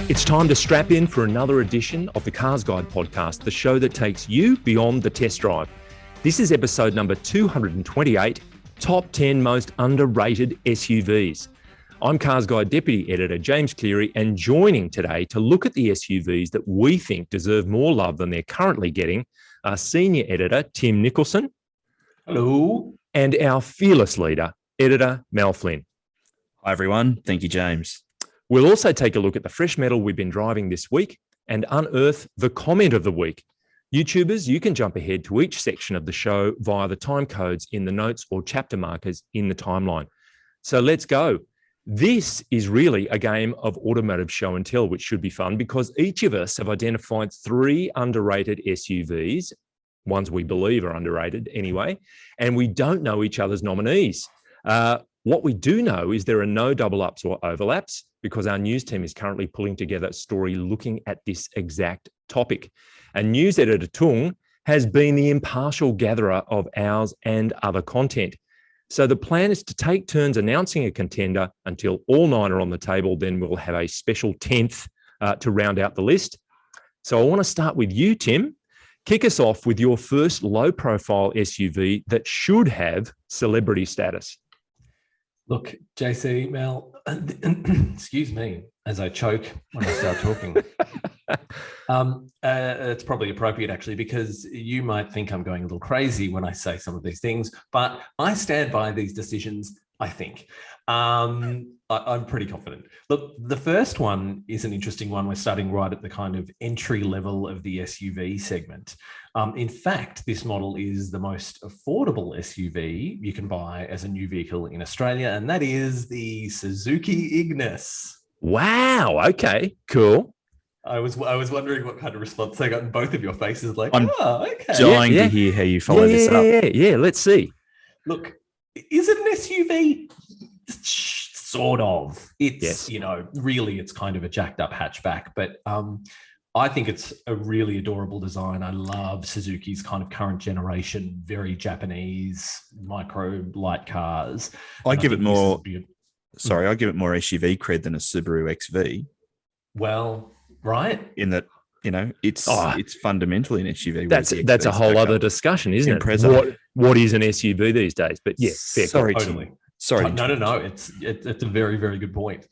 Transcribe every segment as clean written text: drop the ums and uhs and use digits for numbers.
It's time to strap in for another edition of the CarsGuide Podcast, the show that takes you beyond the test drive. This is episode number 228, Top 10 Most Underrated SUVs. I'm CarsGuide Deputy Editor James Cleary, and joining today to look at the SUVs that we think deserve more love than they're currently getting are Senior Editor Tim Nicholson. Hello. And our fearless leader, Editor Mel Flynn. Hi, everyone. Thank you, James. We'll also take a look at the fresh metal we've been driving this week and unearth the comment of the week. YouTubers, you can jump ahead to each section of the show via the time codes in the notes or chapter markers in the timeline. So let's go. This is really a game of automotive show and tell, which should be fun because each of us have identified 3 underrated SUVs, ones we believe are underrated anyway, and we don't know each other's nominees. What we do know is there are no double ups or overlaps because our news team is currently pulling together a story looking at this exact topic. And news editor Tung has been the impartial gatherer of ours and other content. So the plan is to take turns announcing a contender until all 9 are on the table. Then we'll have a special 10th to round out the list. So I want to start with you, Tim. Kick us off with your first low-profile SUV that should have celebrity status. Look, JC, Mel, excuse me, as I choke when I start talking. It's probably appropriate, actually, because you might think I'm going a little crazy when I say some of these things, but I stand by these decisions, I think. I'm pretty confident. Look, the first one is an interesting one. We're starting right at the kind of entry level of the SUV segment. In fact, this model is the most affordable SUV you can buy as a new vehicle in Australia, and that is the Suzuki Ignis. Wow. Okay, cool. I was wondering what kind of response I got in both of your faces. Like, I'm okay. dying to hear how you follow this up. Yeah, let's see. Look, is it an SUV? Sort of. It's, really it's kind of a jacked up hatchback, but I think it's a really adorable design. I love Suzuki's kind of current generation, very Japanese micro light cars. I give it more SUV cred than a Subaru XV. Well, right. In that, it's fundamentally an SUV. That's a whole other discussion, isn't it? What is an SUV these days? But yeah, fair. Sorry, totally. Sorry. No. It's a very, very good point.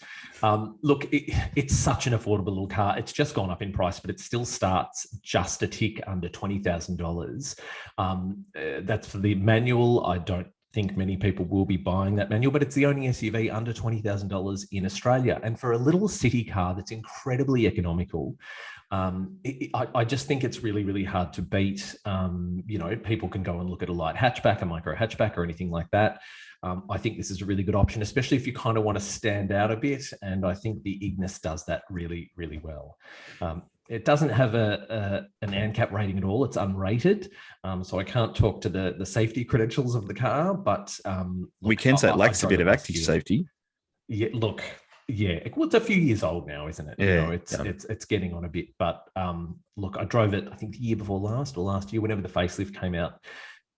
Look, it's such an affordable little car. It's just gone up in price, but it still starts just a tick under $20,000. That's for the manual. I don't think many people will be buying that manual, but it's the only SUV under $20,000 in Australia. And for a little city car that's incredibly economical, I just think it's really, really hard to beat. People can go and look at a light hatchback, a micro hatchback, or anything like that. I think this is a really good option, especially if you kind of want to stand out a bit. And I think the Ignis does that really, really well. It doesn't have an ANCAP rating at all. It's unrated. So I can't talk to the safety credentials of the car, but we can say it lacks a bit of active safety. Yeah, look. Yeah, well, it's a few years old now, isn't it? Yeah, it's getting on a bit. But look, I drove it, I think the year before last or last year, whenever the facelift came out,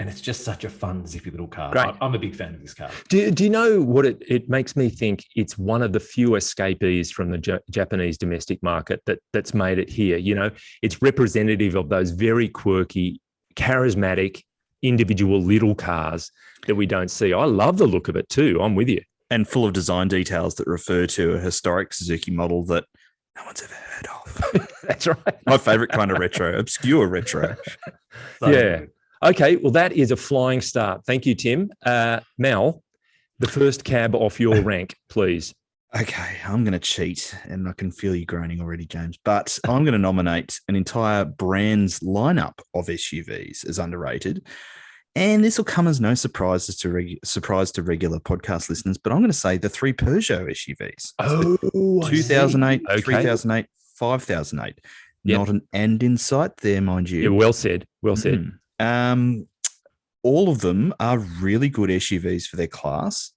and it's just such a fun, zippy little car. Great. I'm a big fan of this car. Do you know what it makes me think? It's one of the few escapees from the Japanese domestic market that's made it here. It's representative of those very quirky, charismatic, individual little cars that we don't see. I love the look of it too. I'm with you. And full of design details that refer to a historic Suzuki model that no one's ever heard of. That's right. My favorite kind of retro, obscure retro. Yeah. Okay. Well, that is a flying start. Thank you, Tim. Mel, the first cab off your rank, please. Okay. I'm going to cheat, and I can feel you groaning already, James, but I'm going to nominate an entire brand's lineup of SUVs as underrated. And this will come as no surprise to regular podcast listeners, but I'm going to say the 3 Peugeot SUVs. Oh, 2008, okay. 3008, 5008. Yep. Not an end in sight there, mind you. Yeah, well said. Well said. All of them are really good SUVs for their class,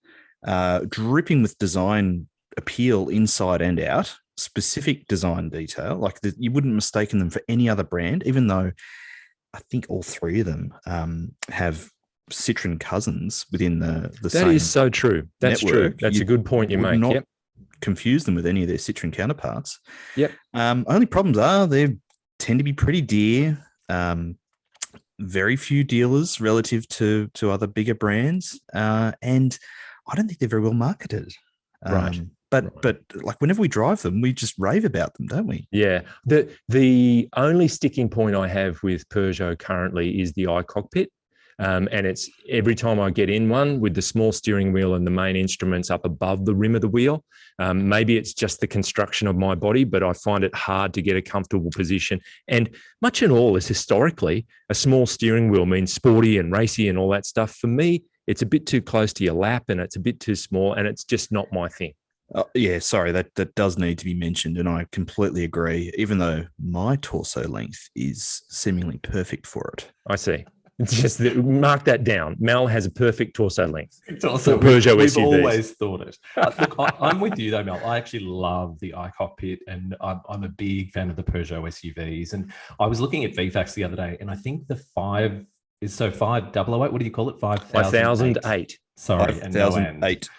dripping with design appeal inside and out, specific design detail. Like you wouldn't mistaken them for any other brand, even though I think all 3 of them have Citroen cousins within the that same is so true. That's network. true. That's a good point you make. Not Yep. confuse them with any of their Citroen counterparts. Yep. Only problems are they tend to be pretty dear. Very few dealers relative to other bigger brands, and I don't think they're very well marketed. Right. But like whenever we drive them, we just rave about them, don't we? Yeah. The only sticking point I have with Peugeot currently is the iCockpit. And it's every time I get in one with the small steering wheel and the main instruments up above the rim of the wheel. Maybe it's just the construction of my body, but I find it hard to get a comfortable position. And much in all is historically, a small steering wheel means sporty and racy and all that stuff. For me, it's a bit too close to your lap and it's a bit too small and it's just not my thing. Yeah, sorry, that does need to be mentioned, and I completely agree, even though my torso length is seemingly perfect for it. I see. It's just that, mark that down. Mel has a perfect torso length. It's also Peugeot we've SUVs. always thought it. Look, I'm with you though, Mel. I actually love the iCockpit, and I'm a big fan of the Peugeot SUVs. And I was looking at VFAX the other day, and I think the 500. What do you call it? 5008. Sorry, 5008.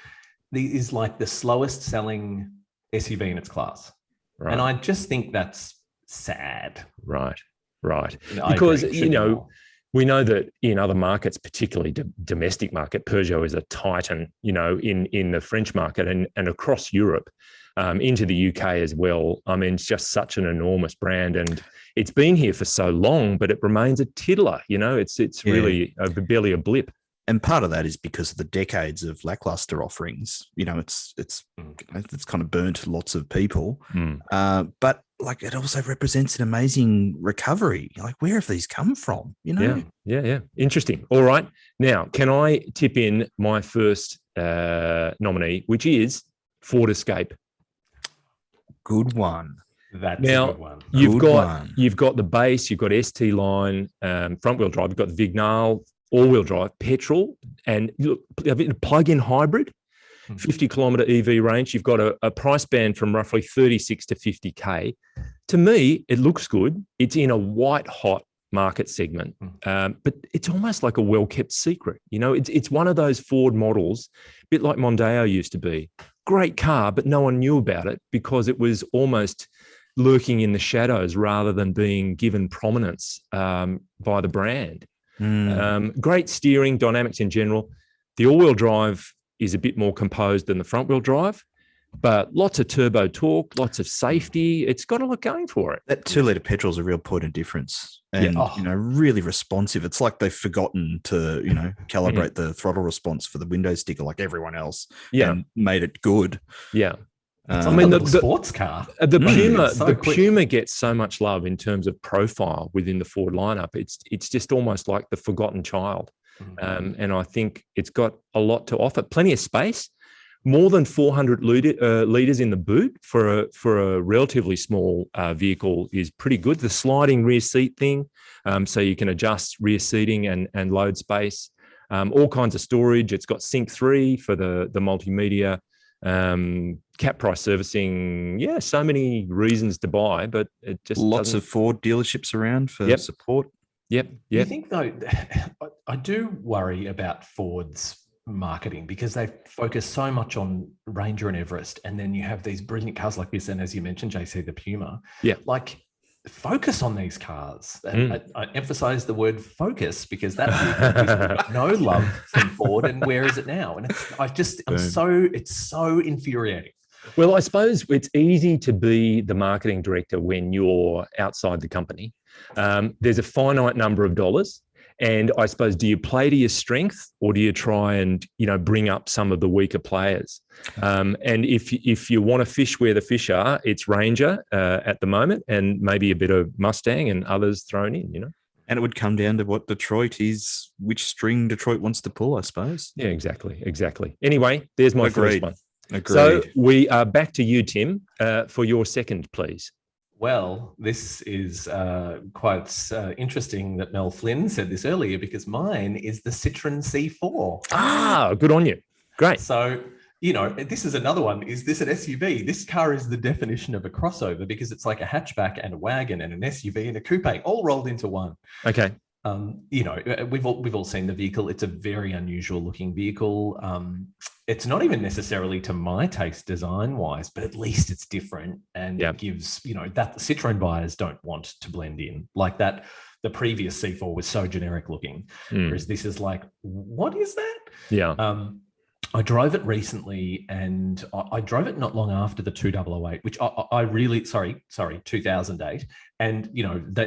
Is like the slowest selling SUV in its class. Right. And I just think that's sad. Right. I Because, agree. Should be more. we know that in other markets, particularly domestic market, Peugeot is a titan, in the French market and across Europe, into the UK as well. I mean, it's just such an enormous brand and it's been here for so long, but it remains a tiddler, it's really barely a blip. And part of that is because of the decades of lackluster offerings. It's kind of burnt lots of people. But like it also represents an amazing recovery. Like, where have these come from? Yeah. Interesting. All right. Now, can I tip in my first nominee, which is Ford Escape? Good one. That's now, a good one. You've got the base, you've got ST line, front wheel drive, you've got the Vignale all-wheel drive, petrol, and look, a plug-in hybrid, 50-kilometre EV range. You've got a price band from roughly 36 to 50K. To me, it looks good. It's in a white-hot market segment, but it's almost like a well-kept secret. It's one of those Ford models, a bit like Mondeo used to be. Great car, but no one knew about it because it was almost lurking in the shadows rather than being given prominence by the brand. Great steering, dynamics in general. The all-wheel drive is a bit more composed than the front-wheel drive, but lots of turbo torque, lots of safety. It's got a lot going for it. That 2-litre petrol is a real point of difference, and really responsive. It's like they've forgotten to calibrate the throttle response for the window sticker like everyone else, and made it good. Yeah. The sports car. The Puma gets so much love in terms of profile within the Ford lineup. It's just almost like the forgotten child, and I think it's got a lot to offer. Plenty of space, more than 400 litres in the boot for a relatively small vehicle is pretty good. The sliding rear seat thing, so you can adjust rear seating and load space. All kinds of storage. It's got Sync 3 for the multimedia. Cap price servicing, so many reasons to buy, but it just lots of Ford dealerships around for support. Yep. You think though, I do worry about Ford's marketing because they focus so much on Ranger and Everest, and then you have these brilliant cars like this, and as you mentioned, JC, the Puma. Yeah, like focus on these cars. And I emphasize the word focus because that no love from Ford, and where is it now? And it's so infuriating. Well, I suppose it's easy to be the marketing director when you're outside the company. There's a finite number of dollars. And I suppose, do you play to your strength or do you try and, bring up some of the weaker players? And if you want to fish where the fish are, it's Ranger at the moment and maybe a bit of Mustang and others thrown in, And it would come down to which string Detroit wants to pull, I suppose. Yeah, exactly. Anyway, there's my first one. Agreed. So we are back to you, Tim, for your second, please. Well, this is quite interesting that Mel Flynn said this earlier because mine is the Citroen C4. Ah, good on you. Great. So, this is another one. Is this an SUV? This car is the definition of a crossover because it's like a hatchback and a wagon and an SUV and a coupe all rolled into one. Okay. we've all seen the vehicle. It's a very unusual looking vehicle. It's not even necessarily to my taste design wise, but at least it's different, and it gives, that the Citroen buyers don't want to blend in like that. The previous C4 was so generic looking, whereas this is like, what is that? Yeah. I drove it recently, and I drove it not long after the 2008, which I really, 2008. And,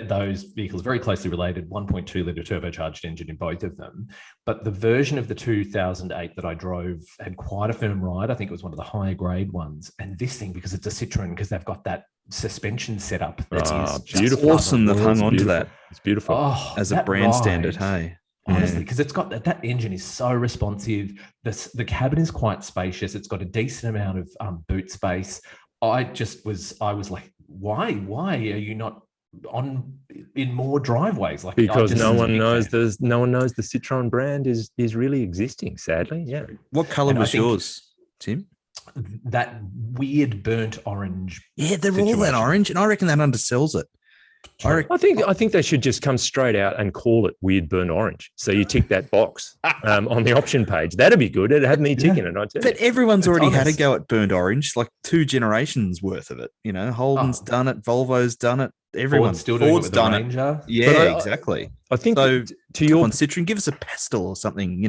those vehicles are very closely related, 1.2 litre turbocharged engine in both of them. But the version of the 2008 that I drove had quite a firm ride. I think it was one of the higher grade ones. And this thing, because it's a Citroen, because they've got that suspension setup. That is beautiful. Awesome. They've hung on to that. It's beautiful. As a brand standard, hey. Honestly, because it's got that engine is so responsive. The cabin is quite spacious. It's got a decent amount of boot space. I was like, why are you not in more driveways? Like, because no one knows the Citroen brand is really existing. Sadly, yeah. What color was yours, Tim? That weird burnt orange. Yeah, they're all that orange, and I reckon that undersells it. I think they should just come straight out and call it weird burnt orange. So you tick that box on the option page. That'd be good. It'd have me ticking it. But everyone's already had a go at burnt orange, like 2 generations worth of it. Holden's done it, Volvo's done it. Everyone's still doing it with the Ranger. Yeah, exactly. I think so. To your Citroen, give us a pastel or something.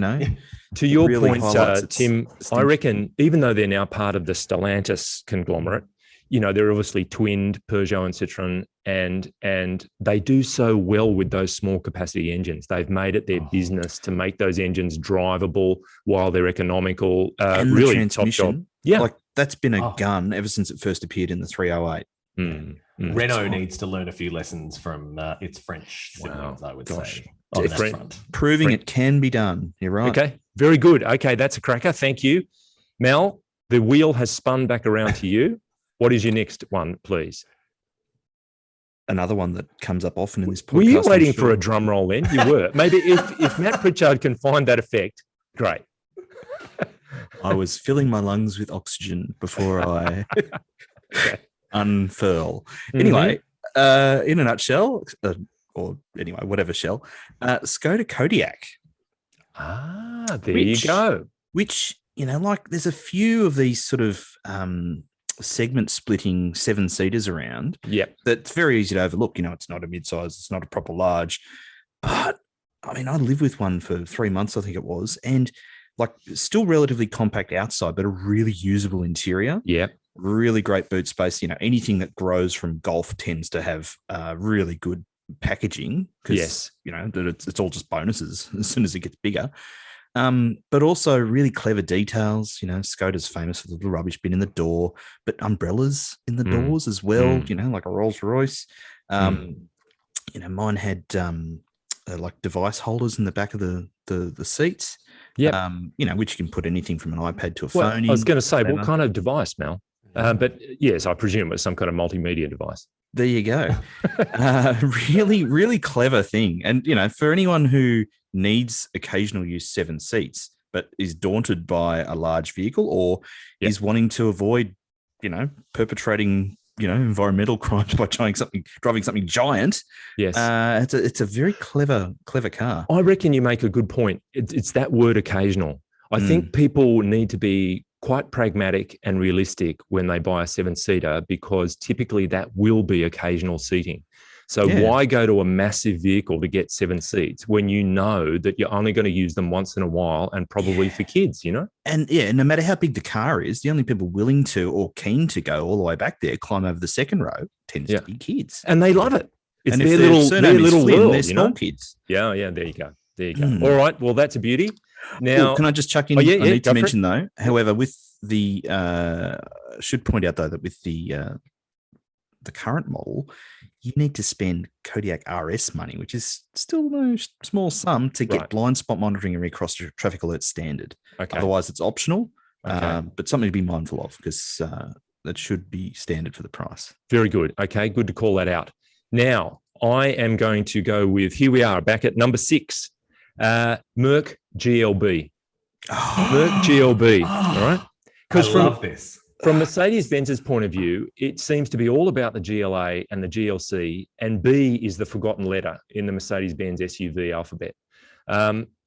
To your really point, Tim, I reckon even though they're now part of the Stellantis conglomerate, they're obviously twinned, Peugeot and Citroen, and they do so well with those small capacity engines. They've made it their business to make those engines drivable while they're economical. And really the transmission, top job. Yeah, like that's been a gun ever since it first appeared in the 308. Renault needs to learn a few lessons from its French siblings, I would say. On that front. Proving it can be done. You're right. Okay, very good. Okay, that's a cracker. Thank you. Mel, the wheel has spun back around to you. What is your next one, please? Another one that comes up often in this podcast. Were you waiting for a drum roll then? You were. Maybe if Matt Pritchard can find that effect, great. I was filling my lungs with oxygen before I unfurl. Anyway, in a nutshell, or anyway, whatever shell, Skoda Kodiaq. There you go. Which, there's a few of these sort of segment splitting 7-seaters around. Yeah. That's very easy to overlook. It's not a mid-size, it's not a proper large. But I lived with one for 3 months, I think it was, and still relatively compact outside, but a really usable interior. Yeah. Really great boot space. Anything that grows from Golf tends to have really good packaging because it's all just bonuses as soon as it gets bigger. But also really clever details. Skoda's famous for the little rubbish bin in the door, but umbrellas in the doors as well, like a Rolls Royce. Mine had like device holders in the back of the seats. Yeah. Which you can put anything from an iPad to a phone. I was going to say, what kind of device, Mel? But yes, I presume it was some kind of multimedia device. There you go. Really, really clever thing. And, for anyone who needs occasional use 7 seats, but is daunted by a large vehicle or is wanting to avoid, perpetrating, environmental crimes by driving something giant. Yes. It's a very clever car. I reckon you make a good point. It's that word occasional. I think people need to be quite pragmatic and realistic when they buy a 7-seater because typically that will be occasional seating. So why go to a massive vehicle to get 7 seats when you know that you're only going to use them once in a while and probably for kids, And no matter how big the car is, the only people willing to or keen to go all the way back there, climb over the second row, tends to be kids. And they love it. It's and their little Flynn, world, they're small kids. Yeah, there you go. All right, well, that's a beauty. Now, can I just chuck in? I need to mention though, however, with the should point out though that with the current model, you need to spend Kodiaq RS money, which is still no small sum to get blind spot monitoring and recross traffic alert standard. Okay. Otherwise, it's optional, but something to be mindful of because that should be standard for the price. Very good. Okay, good to call that out. Now, I am going to go with, here we are, back at number 6, Merc GLB. Merc GLB, all right? I love this. From Mercedes-Benz's point of view, it seems to be all about the GLA and the GLC, and B is the forgotten letter in the Mercedes-Benz SUV alphabet.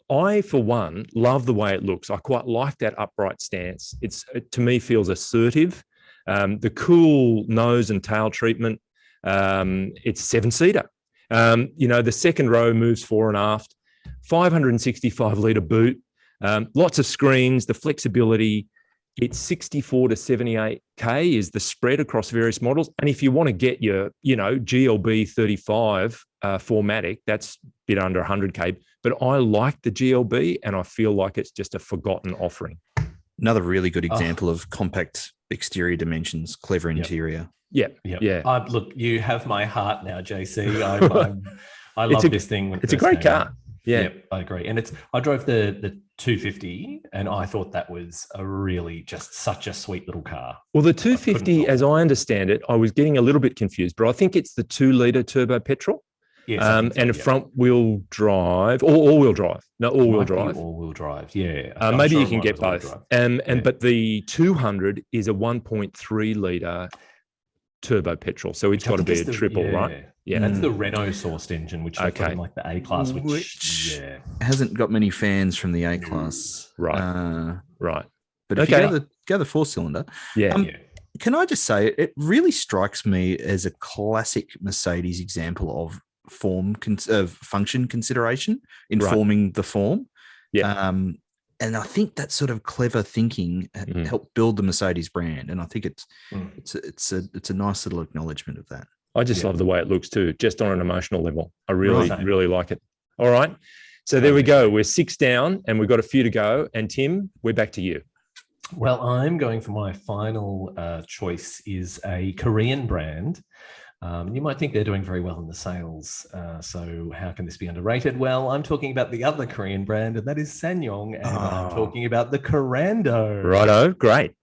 I, for one, love the way it looks. I quite like that upright stance. It to me feels assertive. The cool nose and tail treatment. It's seven-seater. The second row moves fore and aft. 565-litre boot. Lots of screens. The flexibility. It's 64 to 78K is the spread across various models. And if you want to get your, GLB 35 4MATIC, that's a bit under 100K. But I like the GLB, and I feel like it's just a forgotten offering. Another really good example of compact exterior dimensions, clever interior. Yeah. Look, you have my heart now, JC. I love this thing. It's a great car. Yeah. Yep, I agree. And I drove the 250, and I thought that was just such a sweet little car. Well, the 250, as I understand it, I was getting a little bit confused, but I think it's the 2-litre turbo petrol. Yes, and a front-wheel drive or all-wheel drive. No, all-wheel drive. All-wheel drive, yeah. Maybe you can get both. But the 200 is a 1.3-litre turbo petrol, so it's got to be a triple, right? Yeah, that's the Renault-sourced engine, which is like the A-Class, which hasn't got many fans from the A-Class. Right. But if you go the four-cylinder, can I just say, it really strikes me as a classic Mercedes example of function consideration, informing the form. Yeah. And I think that sort of clever thinking helped build the Mercedes brand. And I think it's a nice little acknowledgement of that. I just love the way it looks too, just on an emotional level. I really like it. All right. So there we go. We're 6 down and we've got a few to go. And Tim, we're back to you. Well, I'm going for my final choice is a Korean brand. You might think they're doing very well in the sales. So how can this be underrated? Well, I'm talking about the other Korean brand, and that is SsangYong, and I'm talking about the Korando. Righto, great.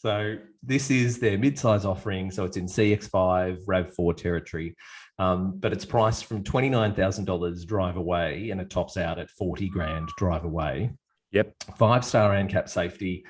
So this is their mid-size offering. So it's in CX-5, RAV4 territory, but it's priced from $29,000 drive away, and it tops out at $40,000 drive away. Yep. 5-star ANCAP safety.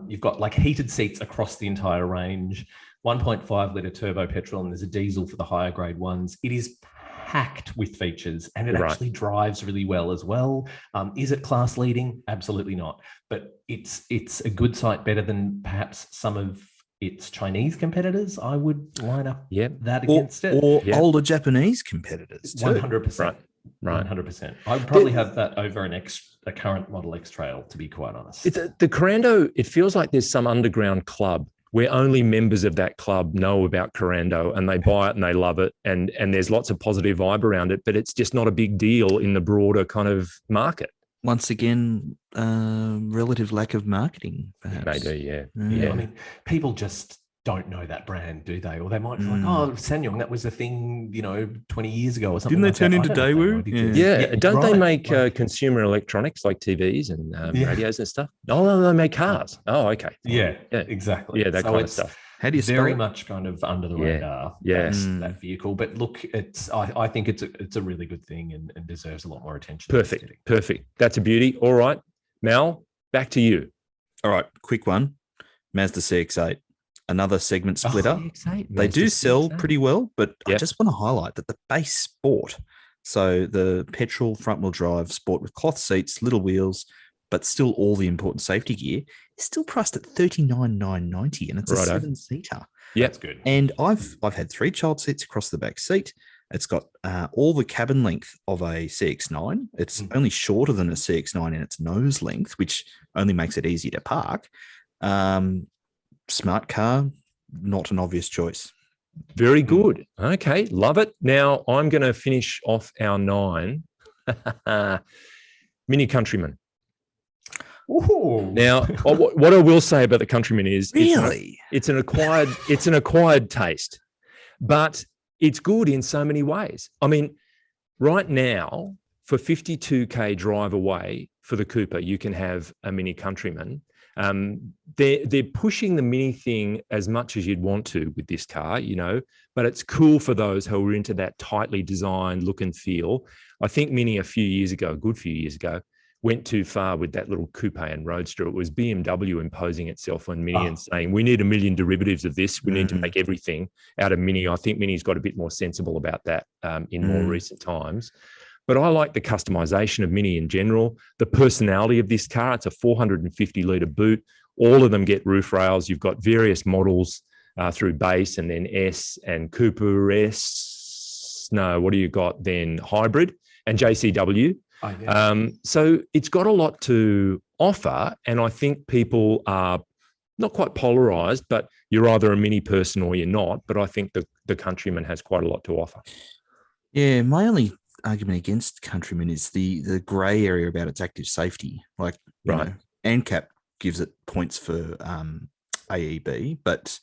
You've got like heated seats across the entire range. 1.5-litre turbo petrol, and there's a diesel for the higher grade ones. It is packed with features, and it actually drives really well as well. Is it class leading? Absolutely not. But it's a good sight, better than perhaps some of its Chinese competitors. I would line up that against it. Or older Japanese competitors too. 100%. Right. 100%. I would probably have that over a current Model X Trail, to be quite honest. The Korando, it feels like there's some underground club where only members of that club know about Korando, and they buy it and they love it, and there's lots of positive vibe around it, but it's just not a big deal in the broader kind of market. Once again, relative lack of marketing, perhaps. Maybe, yeah. I mean, people just don't know that brand, do they? Or they might be like, SsangYong, that was a thing, 20 years ago or something. Didn't they turn into Daewoo? Yeah. Don't they make consumer electronics like TVs and radios and stuff? No, they make cars. Oh, okay. Yeah, exactly. Yeah, that kind of stuff. How do you very much kind of under the radar? That vehicle. But look, I think it's a really good thing and deserves a lot more attention. Perfect. That's a beauty. All right, Mal, back to you. All right, quick one. Mazda CX-8. Another segment splitter. They do sell pretty well, but I just want to highlight that the base Sport, so the petrol front-wheel drive Sport with cloth seats, little wheels, but still all the important safety gear, is still priced at $39,990, and it's a 7-seater. Yeah, that's good. And I've had 3 child seats across the back seat. It's got all the cabin length of a CX-9. It's only shorter than a CX-9 in its nose length, which only makes it easy to park. Smart car, not an obvious choice. Very good. Okay, love it. Now I'm going to finish off our 9. Mini Countryman. Ooh. Now, what I will say about the Countryman is really it's an acquired taste, but it's good in so many ways. I mean, right now for 52K drive away for the Cooper, you can have a Mini Countryman. They're pushing the Mini thing as much as you'd want to with this car, but it's cool for those who are into that tightly designed look and feel. I think Mini a good few years ago, went too far with that little coupe and roadster. It was BMW imposing itself on Mini and saying, we need a million derivatives of this. We need to make everything out of Mini. I think Mini's got a bit more sensible about that in more recent times. But I like the customization of Mini in general, the personality of this car. It's a 450-litre boot. All of them get roof rails. You've got various models through base and then S and Cooper S. No, what do you got then? Hybrid and JCW. Oh, yeah. So it's got a lot to offer. And I think people are not quite polarized, but you're either a Mini person or you're not. But I think the Countryman has quite a lot to offer. Yeah, my only argument against Countryman is the grey area about its active safety. Like, you know, ANCAP gives it points for AEB, but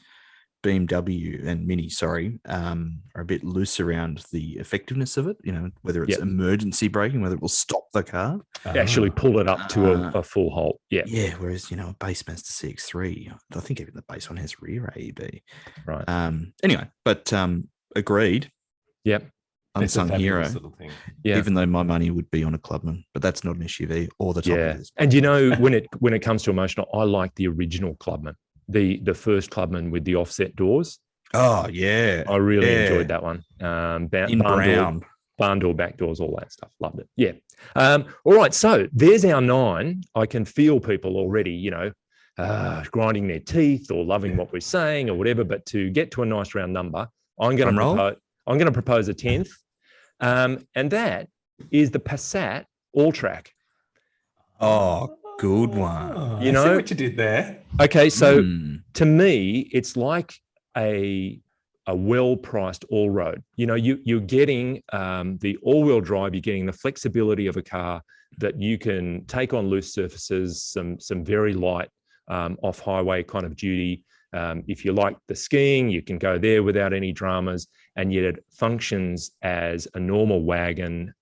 BMW and Mini, are a bit loose around the effectiveness of it, you know, whether it's emergency braking, whether it will stop the car. Actually pull it up to a full halt. Yeah. Yeah, whereas, you know, a base Mazda CX-3, I think even the base one has rear AEB. Right. Anyway, but agreed. Yep. Unsung hero. Yeah. Even though my money would be on a Clubman, but that's not an SUV or the top of this. And you know, when it comes to emotional, I like the original Clubman, the first Clubman with the offset doors. Oh yeah, I really enjoyed that one. In brown, barn door, back doors, all that stuff. Loved it. Yeah. All right. So there's our 9. I can feel people already, you know, grinding their teeth or loving what we're saying or whatever. But to get to a nice round number, I'm going to propose a 10th, and that is the Passat Alltrack. Oh, good one. You know, I see what you did there. Okay, so to me, it's like a well-priced all-road. You know, you're getting the all-wheel drive. You're getting the flexibility of a car that you can take on loose surfaces, some very light off-highway kind of duty. If you like the skiing, you can go there without any dramas, and yet it functions as a normal wagon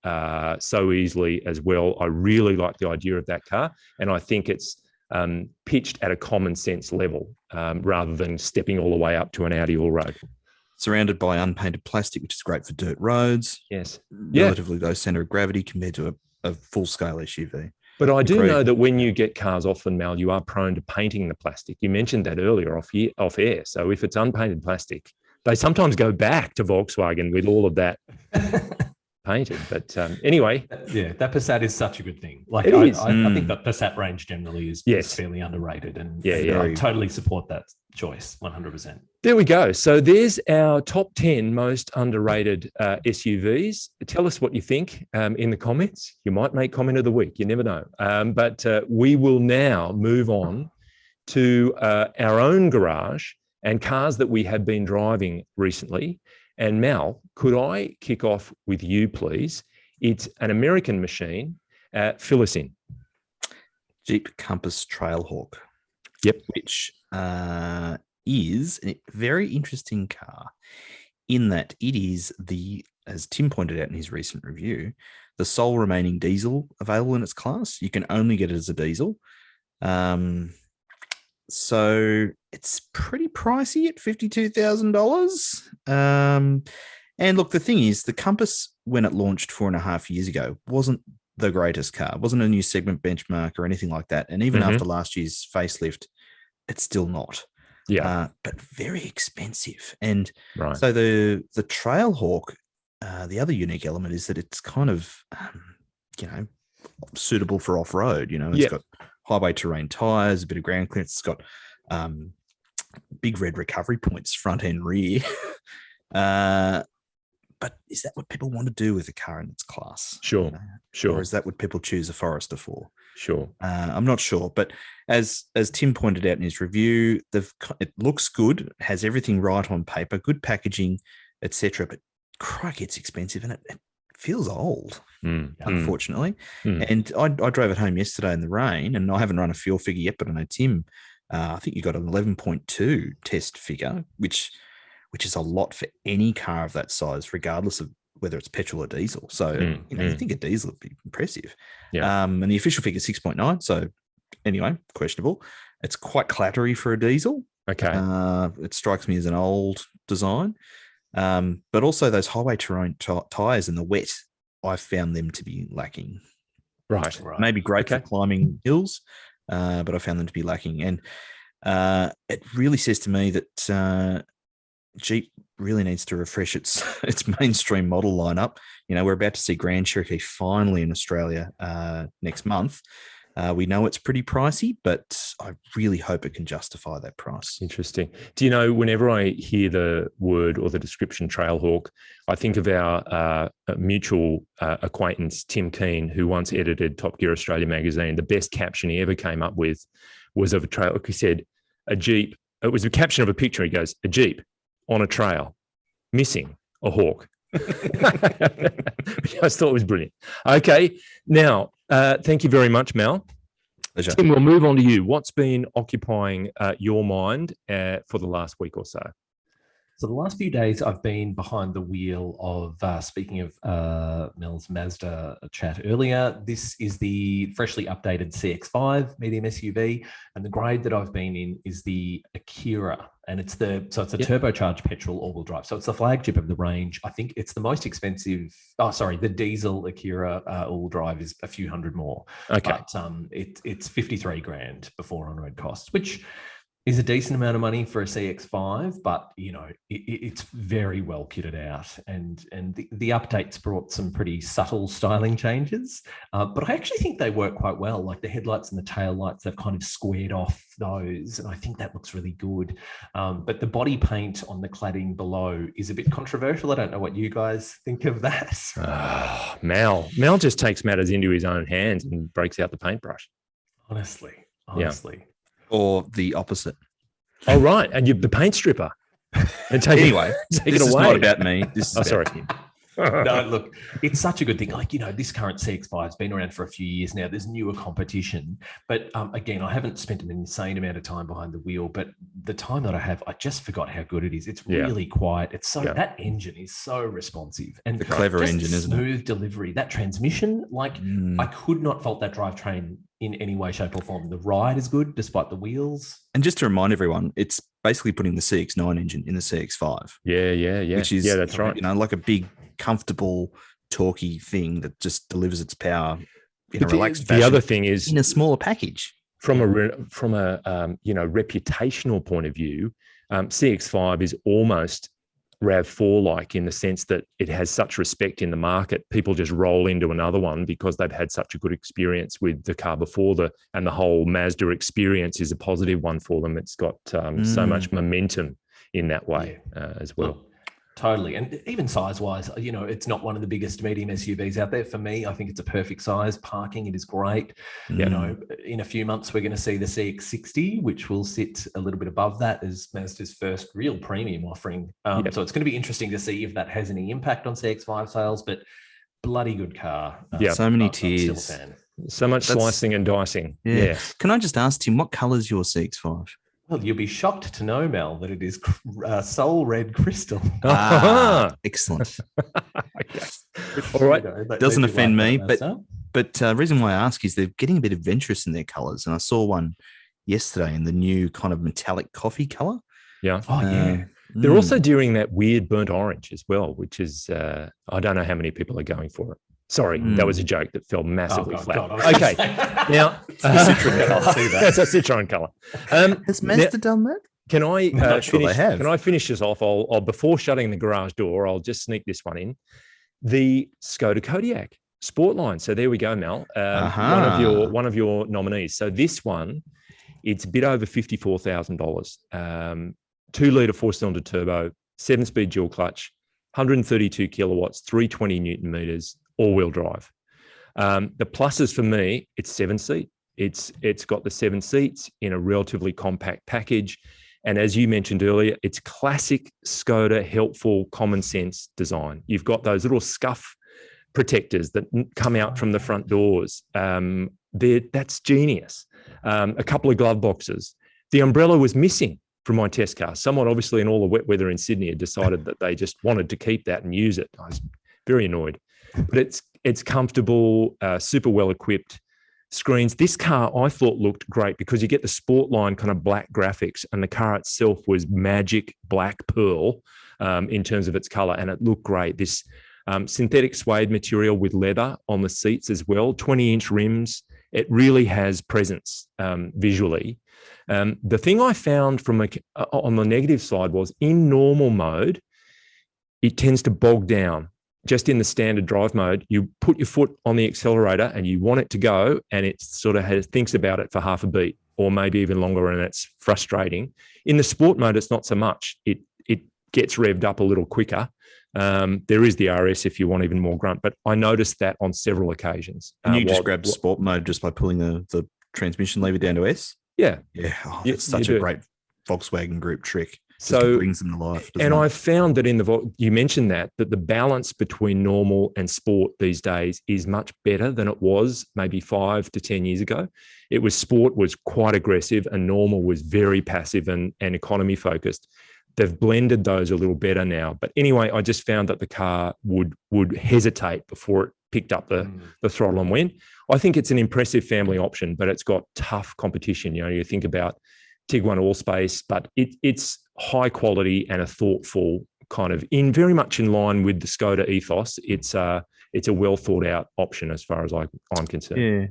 so easily as well. I really like the idea of that car, and I think it's pitched at a common sense level rather than stepping all the way up to an Audi all-road. Surrounded by unpainted plastic, which is great for dirt roads. Yes. Relatively low centre of gravity compared to a full-scale SUV. But I do know that when you get cars off the mail, you are prone to painting the plastic. You mentioned that earlier off air. So if it's unpainted plastic, they sometimes go back to Volkswagen with all of that painted. But anyway. Yeah, that Passat is such a good thing. Like it is. I think the Passat range generally is fairly underrated. And I totally support that choice, 100%. There we go. So there's our top 10 most underrated SUVs. Tell us what you think in the comments. You might make comment of the week. You never know. But we will now move on to our own garage and cars that we have been driving recently. And Mal, could I kick off with you, please? It's an American machine. Fill us in. Jeep Compass Trailhawk. Yep. Which is a very interesting car in that it is as Tim pointed out in his recent review, the sole remaining diesel available in its class. You can only get it as a diesel. So it's pretty pricey at $52,000. And look, the thing is, the Compass, when it launched 4.5 years ago, wasn't the greatest car. It wasn't a new segment benchmark or anything like that. And even after last year's facelift, it's still not. Yeah. But very expensive. And so the Trailhawk, the other unique element is that it's kind of, suitable for off-road. You know, it's got highway terrain tires, a bit of ground clearance. It's got big red recovery points, front and rear. But is that what people want to do with a car in its class? Sure. Or is that what people choose a Forester for? Sure. I'm not sure. But as Tim pointed out in his review, it looks good, has everything right on paper, good packaging, etc. But crikey, it's expensive and it feels old, unfortunately. And I drove it home yesterday in the rain, and I haven't run a fuel figure yet, but I know Tim, I think you got an 11.2 test figure, which is a lot for any car of that size, regardless of whether it's petrol or diesel. So, you think a diesel would be impressive. Yeah. And the official figure is 6.9. So anyway, questionable. It's quite clattery for a diesel. Okay. It strikes me as an old design. But also those highway terrain tires in the wet, I found them to be lacking. Right. Maybe great for climbing hills, but I found them to be lacking. And it really says to me that Jeep really needs to refresh its mainstream model lineup. We're about to see Grand Cherokee finally in Australia next month. We know it's pretty pricey, but I really hope it can justify that price. Interesting. Do you know, whenever I hear the word or the description Trailhawk, I think of our mutual acquaintance, Tim Keane, who once edited Top Gear Australia magazine. The best caption he ever came up with was of a Trailhawk. He said, a Jeep. It was a caption of a picture. He goes, a Jeep on a trail, missing a hawk. Which I thought was brilliant. Okay. Now, thank you very much, Mel. Pleasure. Tim, we'll move on to you. What's been occupying your mind for the last week or so? So the last few days, I've been behind the wheel of, speaking of Mel's Mazda chat earlier, this is the freshly updated CX-5 medium SUV, and the grade that I've been in is the Akera, and it's a turbocharged petrol all-wheel drive. So it's the flagship of the range. I think it's the most expensive. Oh, sorry, the diesel Akera all-wheel drive is a few hundred more. Okay, but it's 53 grand before on-road costs, which is a decent amount of money for a CX-5, but it's very well kitted out, and the updates brought some pretty subtle styling changes, but I actually think they work quite well. Like the headlights and the tail lights, they've kind of squared off those, and I think that looks really good. But the body paint on the cladding below is a bit controversial. I don't know what you guys think of that. Mel just takes matters into his own hands and breaks out the paintbrush. Honestly. Yeah. Or the opposite. Oh, right. And you're the paint stripper. And take it away. This is not about me. This is about sorry. him. No, look, it's such a good thing. Like, this current CX-5 has been around for a few years now. There's newer competition. But again, I haven't spent an insane amount of time behind the wheel, but the time that I have, I just forgot how good it is. It's really quiet. It's that engine is so responsive. And the clever engine, isn't it? Smooth delivery. That transmission, I could not fault that drivetrain in any way, shape, or form. The ride is good despite the wheels. And just to remind everyone, it's basically putting the CX-9 engine in the CX-5. Yeah. Which is, that's right. Like a big, comfortable, torquey thing that just delivers its power in a relaxed fashion. The other thing is, in a smaller package. From a reputational point of view, CX-5 is almost RAV4 like, in the sense that it has such respect in the market. People just roll into another one because they've had such a good experience with the car before, and the whole Mazda experience is a positive one for them. It's got so much momentum in that way as well. Totally. And even size-wise, it's not one of the biggest medium SUVs out there. For me, I think it's a perfect size. Parking, it is great. In a few months, we're going to see the CX-60, which will sit a little bit above that as Mazda's first real premium offering. So it's going to be interesting to see if that has any impact on CX-5 sales, but bloody good car. So many tiers. I'm still a fan. So much slicing and dicing. Yeah. Can I just ask, Tim, what colour is your CX-5? Well, you'll be shocked to know, Mel, that it is Soul Red Crystal. Excellent. All right. Doesn't offend me, but the reason why I ask is they're getting a bit adventurous in their colours. And I saw one yesterday in the new kind of metallic coffee colour. Yeah. Oh, yeah. They're also doing that weird burnt orange as well, which is, I don't know how many people are going for it. Sorry, that was a joke that fell massively flat. Okay, now it's a Citroen colour. See that? That's a Citroen colour. Has Mazda done that? Can I not sure finish? they have. Can I finish this off? I'll before shutting the garage door, I'll just sneak this one in. The Skoda Kodiaq Sportline. So there we go, Mel. One of your nominees. So this one, it's a bit over $54,000. 2-litre 4-cylinder turbo, 7-speed dual clutch, 132 kilowatts, 320 Newton meters. All-wheel drive. The pluses for me, it's 7-seat. It's got the 7 seats in a relatively compact package. And as you mentioned earlier, it's classic Skoda, helpful, common sense design. You've got those little scuff protectors that come out from the front doors. That's genius. A couple of glove boxes. The umbrella was missing from my test car. Someone obviously in all the wet weather in Sydney had decided that they just wanted to keep that and use it. I was very annoyed. But it's comfortable, super well equipped screens. This car I thought looked great because you get the Sportline kind of black graphics, and the car itself was magic black pearl in terms of its color, and it looked great. This Synthetic suede material with leather on the seats as well, 20-inch rims. It really has presence visually. The thing I found on the negative side was in normal mode, it tends to bog down. Just in the standard drive mode, you put your foot on the accelerator and you want it to go, and it sort of thinks about it for half a beat or maybe even longer, and it's frustrating. In the sport mode, it's not so much. It gets revved up a little quicker. There is the RS if you want even more grunt, but I noticed that on several occasions. And you just grabbed sport mode just by pulling the transmission lever down to S? Yeah. Yeah. Oh, it's such a great Volkswagen Group trick. So it brings them to life. And I found that you mentioned that the balance between normal and sport these days is much better than it was maybe 5 to 10 years ago. Sport was quite aggressive and normal was very passive and economy focused. They've blended those a little better now. But anyway, I just found that the car would hesitate before it picked up the throttle and went. I think it's an impressive family option, but it's got tough competition. You think about Tiguan Allspace, but it's high quality and a thoughtful kind of very much in line with the Skoda ethos. It's a well thought out option as far as I'm concerned. Yeah.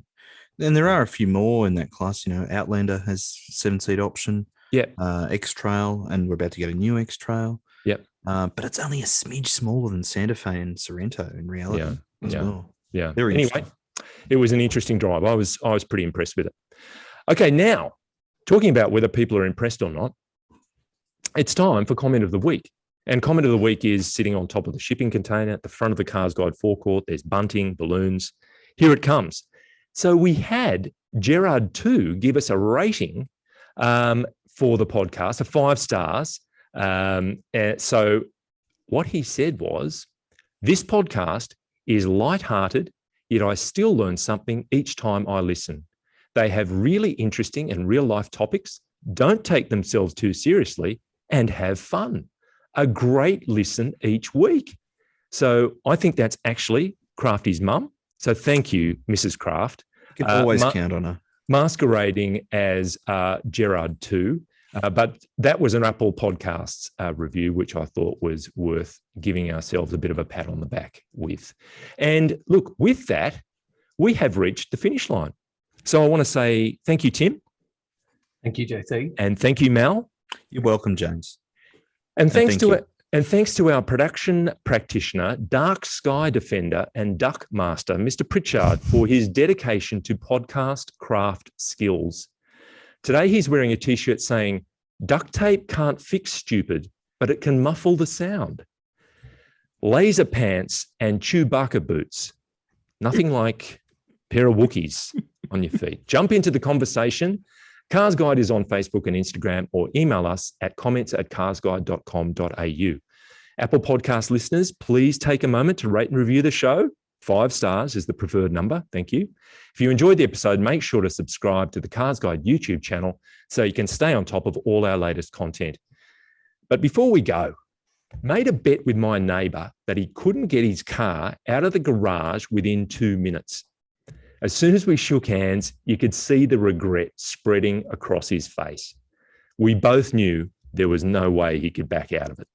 And there are a few more in that class. Outlander has 7-seat option. Yeah. X-Trail, and we're about to get a new X-Trail. Yep. But it's only a smidge smaller than Santa Fe and Sorrento in reality as well. Yeah. Very anyway, it was an interesting drive. I was pretty impressed with it. Okay, now talking about whether people are impressed or not, it's time for Comment of the Week. And Comment of the Week is sitting on top of the shipping container at the front of the CarsGuide forecourt. There's bunting, balloons. Here it comes. So we had Gerard 2 give us a rating for the podcast, 5 stars. So what he said was, this podcast is lighthearted, yet I still learn something each time I listen. They have really interesting and real-life topics, don't take themselves too seriously, and have fun. A great listen each week. So I think that's actually Crafty's mum. So thank you, Mrs. Craft. You can always count on her. Masquerading as Gerard 2. But that was an Apple Podcasts review, which I thought was worth giving ourselves a bit of a pat on the back with. And look, with that, we have reached the finish line. So I want to say thank you, Tim. Thank you, JT. And thank you, Mal. You're welcome, James. And thanks to our production practitioner, Dark Sky Defender and Duck Master, Mr. Pritchard, for his dedication to podcast craft skills. Today, he's wearing a T-shirt saying, "Duct tape can't fix stupid, but it can muffle the sound." Laser pants and Chewbacca boots. Nothing like a pair of Wookiees on your feet. Jump into the conversation. CarsGuide is on Facebook and Instagram, or email us at comments@carsguide.com.au. Apple Podcast listeners, please take a moment to rate and review the show. 5 stars is the preferred number. Thank you. If you enjoyed the episode, make sure to subscribe to the CarsGuide YouTube channel so you can stay on top of all our latest content. But before we go, made a bet with my neighbour that he couldn't get his car out of the garage within 2 minutes. As soon as we shook hands, you could see the regret spreading across his face. We both knew there was no way he could back out of it.